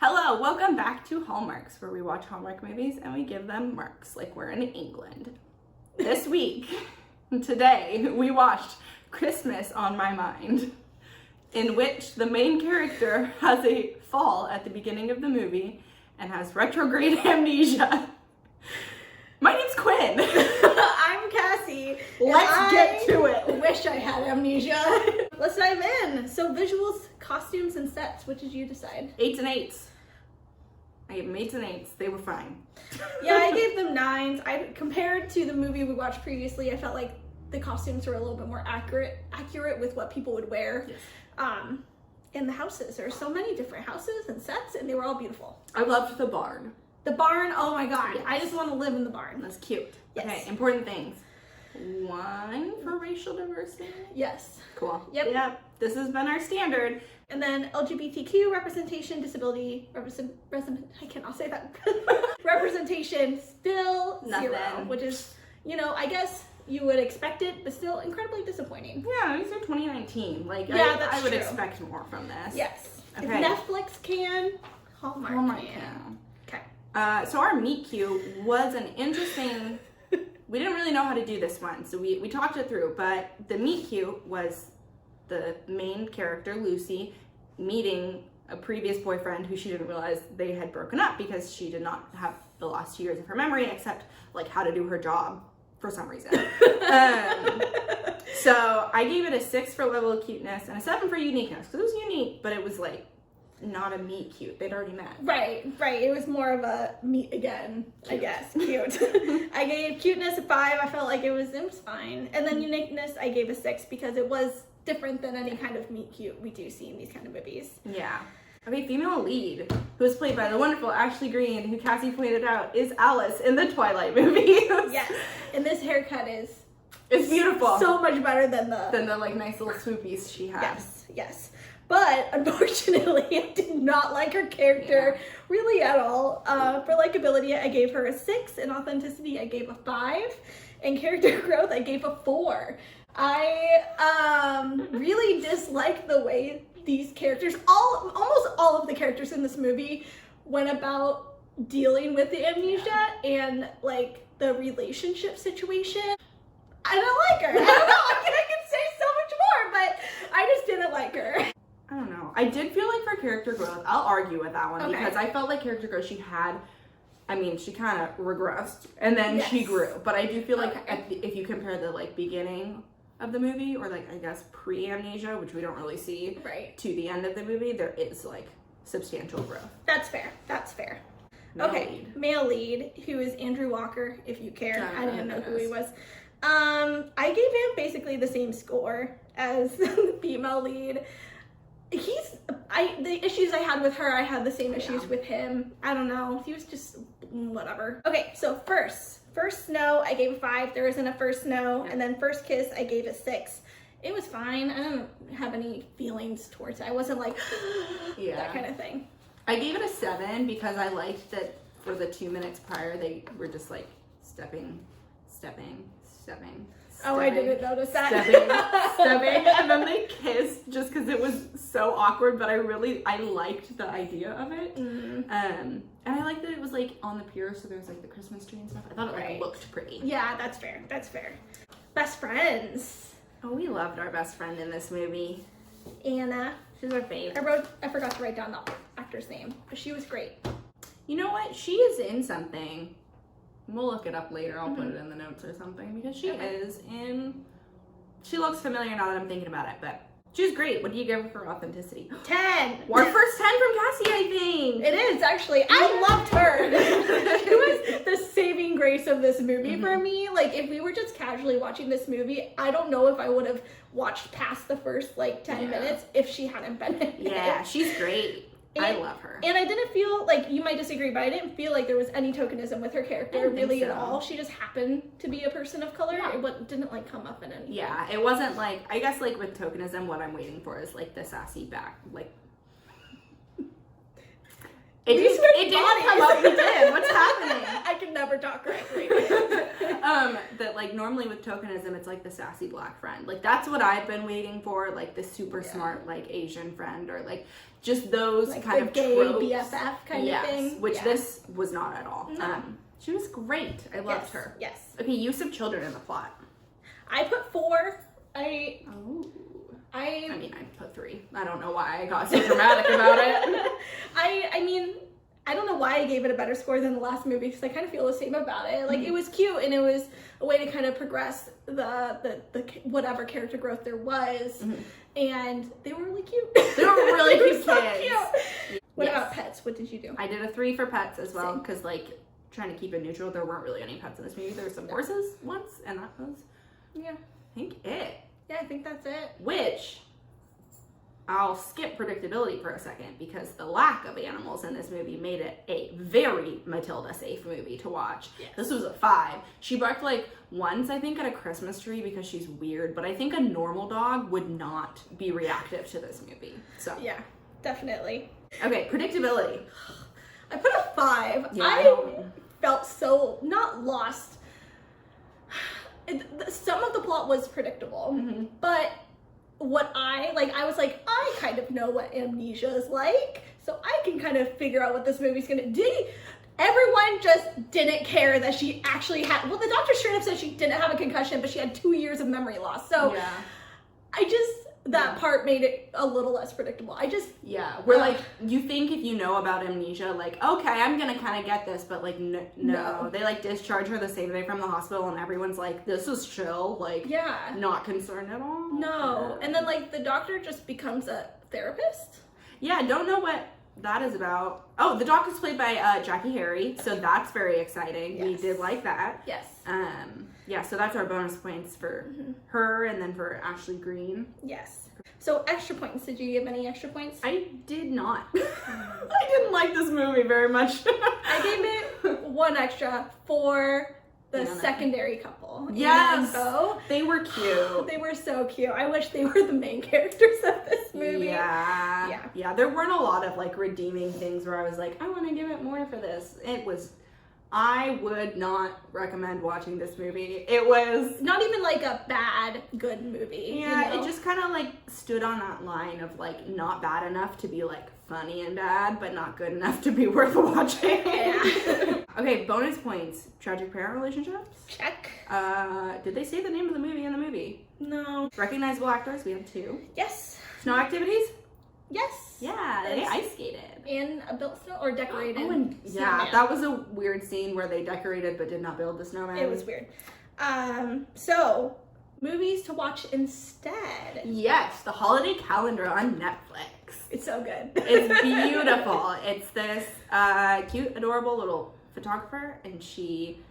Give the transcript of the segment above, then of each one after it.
Hello, welcome back to HallMarks, where we watch Hallmark movies and we give them marks like we're in England. This week, today, we watched Christmas on My Mind, in which the main character has a fall at the beginning of the movie and has retrograde amnesia. My name's Quinn. I'm Cassie. Let's get to it. Wish I had amnesia. Let's dive in. So visuals, costumes, and sets. What did you decide? 8s and 8s. I gave them 8s and 8s. They were fine. Yeah, I gave them 9s. Compared to the movie we watched previously, I felt like the costumes were a little bit more accurate with what people would wear. Yes. In the houses, there are so many different houses and sets, and they were all beautiful. I loved the barn. The barn, oh my god, Yes. I just want to live in the barn. That's cute. Yes. Okay, important things. 1 for racial diversity. Yes. Cool. Yep. This has been our standard. And then LGBTQ representation, disability, I cannot say that. Representation, still Nothing. 0, which is, I guess you would expect it, but still incredibly disappointing. Yeah, these are 2019. Yeah, that's I would true. expect more from this. Yes. Okay. If Netflix can, Hallmark can. can. Okay. So our meet cute was an interesting, we didn't really know how to do this one, so we talked it through, but the meet cute was the main character, Lucy, meeting a previous boyfriend who she didn't realize they had broken up because she did not have the last 2 years of her memory except like how to do her job for some reason. So I gave it a 6 for level of cuteness and a 7 for uniqueness because it was unique, but it was like not a meet cute. They'd already met. Right. It was more of a meet again, cute. I guess. Cute. I gave cuteness a 5. I felt like it was fine. And then uniqueness, I gave a 6 because it was different than any kind of meet cute we do see in these kind of movies. Yeah. Okay, female lead, who is played by the wonderful Ashley Greene, who Cassie pointed out is Alice in the Twilight movies. Yes. And this haircut is It's beautiful. so much better than the like nice little swoopies she had. Yes. But unfortunately, I did not like her character really at all. For likability, I gave her a 6. In authenticity, I gave a 5. And character growth, I gave a 4. I really dislike the way these characters, almost all of the characters in this movie, went about dealing with the amnesia and like the relationship situation. I don't like her. I don't know. I could say so much more, but I just didn't like her. I don't know. I did feel like for character growth, I'll argue with that one because I felt like character growth she kind of regressed and then she grew. But I do feel like if you compare the like beginning of the movie or like I guess pre-amnesia, which we don't really see, to the end of the movie, there is like substantial growth. That's fair. Male lead, who is Andrew Walker, if you care. I didn't know who he was. I gave him basically the same score as the female lead. The issues I had with her, I had the same issues with him. I don't know. He was just whatever. Okay, so first snow, I gave a 5. There isn't a first snow. And then first kiss, I gave a 6. It was fine. I don't have any feelings towards it. I wasn't like, that kind of thing. I gave it a 7 because I liked that for the 2 minutes prior, they were just like stepping. Oh, I didn't notice that. Stepping, and then they kissed just because it was so awkward, but I liked the idea of it. Mm-hmm. And I liked that it was like on the pier, so there was like the Christmas tree and stuff. I thought it like looked pretty. Yeah, that's fair. Best friends. Oh, we loved our best friend in this movie. Anna. She's our fave. I forgot to write down the actor's name, but she was great. You know what? She is in something. We'll look it up later. I'll put it in the notes or something because she is in. She looks familiar now that I'm thinking about it, but she was great. What do you give her for authenticity? 10. Our first 10 from Cassie, I think. It is actually. I loved her. She was the saving grace of this movie for me. Like if we were just casually watching this movie, I don't know if I would have watched past the first like 10 minutes if she hadn't been in it. Yeah, she's great. I love her. And I didn't feel like, you might disagree, but I didn't feel like there was any tokenism with her character really at all. She just happened to be a person of color. Yeah. It didn't like come up in anything. Yeah, it wasn't like, I guess like with tokenism, what I'm waiting for is like the sassy back, like It didn't come up. We did. What's happening? I can never talk correctly. That like normally with tokenism, it's like the sassy black friend. Like that's what I've been waiting for. Like the super smart like Asian friend, or like just those like kind the of gay tropes. BFF kind of thing. Which this was not at all. No. She was great. I loved her. Yes. Okay, use of children in the plot. I put 4. I I mean, I put 3. I don't know why I got so dramatic about it. I mean, I don't know why I gave it a better score than the last movie, because I kind of feel the same about it. Like, it was cute, and it was a way to kind of progress the whatever character growth there was, and they were really cute. They were really cute so kids. Cute. What about pets? What did you do? I did a 3 for pets as well, because like trying to keep it neutral, there weren't really any pets in this movie. There were some horses once, and that was I think it. Yeah, I think that's it. Which I'll skip predictability for a second, because the lack of animals in this movie made it a very Matilda safe movie to watch. Yes. This was a 5. She barked like once, I think, at a Christmas tree because she's weird, but I think a normal dog would not be reactive to this movie. So Yeah, definitely. okay, predictability. I put a 5. Yeah, I felt so not lost. Some of the plot was predictable, but what I was like, I kind of know what amnesia is like, so I can kind of figure out what this movie's gonna do. Everyone just didn't care that she actually had, well, the doctor straight up said she didn't have a concussion, but she had 2 years of memory loss. So that part made it a little less predictable. We're like, you think if you know about amnesia, like, okay, I'm gonna kind of get this, but like, no. They like discharge her the same day from the hospital, and everyone's like, this is chill, like, not concerned at all. No. And then like the doctor just becomes a therapist. Yeah, don't know what that is about. Oh, the doctor's played by Jackie Harry, so that's very exciting. Yes. We did like that. Yes. Yeah, so that's our bonus points for her, and then for Ashley Green. Yes. So extra points. Did you give any extra points? I did not. I didn't like this movie very much. I gave it 1 extra for the secondary couple. Yes, Bo. they were cute. They were so cute. I wish they were the main characters of this movie. Yeah. There weren't a lot of like redeeming things where I was like, I want to give it more for this. I would not recommend watching this movie. It was not even like a bad, good movie. Yeah, you know? It just kind of like stood on that line of like not bad enough to be like funny and bad, but not good enough to be worth watching. Yeah. Okay, bonus points. Tragic parent relationships? Check. Did they say the name of the movie in the movie? No. Recognizable actors? We have 2. Yes. Snow activities? Yes. Yeah, they ice skated. And built snow or decorated. Oh, and that was a weird scene where they decorated but did not build the snowman. It was weird. So movies to watch instead. Yes, the holiday calendar on Netflix. It's so good. It's beautiful. It's this cute, adorable little photographer, and is she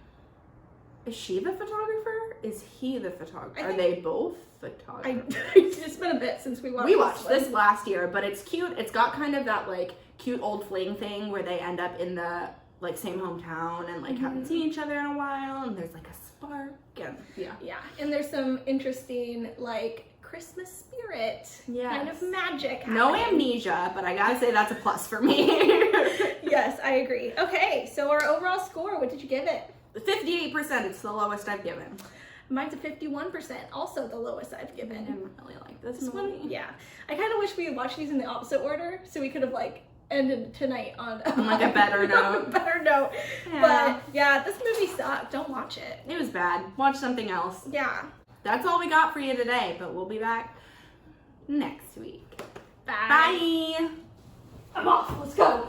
the photographer? Is he the photographer? Are they both photographers? It's been a bit since we watched this last year, but it's cute. It's got kind of that like cute old fling thing where they end up in the like same hometown and like haven't seen each other in a while, and there's like a spark, and and there's some interesting like Christmas spirit kind of magic happening. No amnesia, but I gotta say that's a plus for me. Yes, I agree. Okay, so our overall score, what did you give it? 58%. It's the lowest I've given. Mine's a 51%, also the lowest I've given. I didn't really like this movie. One, yeah. I kind of wish we had watched these in the opposite order, so we could have like ended tonight on like a better note. Yeah. But yeah, this movie sucked. Don't watch it. It was bad. Watch something else. Yeah. That's all we got for you today, but we'll be back next week. Bye. Bye. I'm off. Let's go.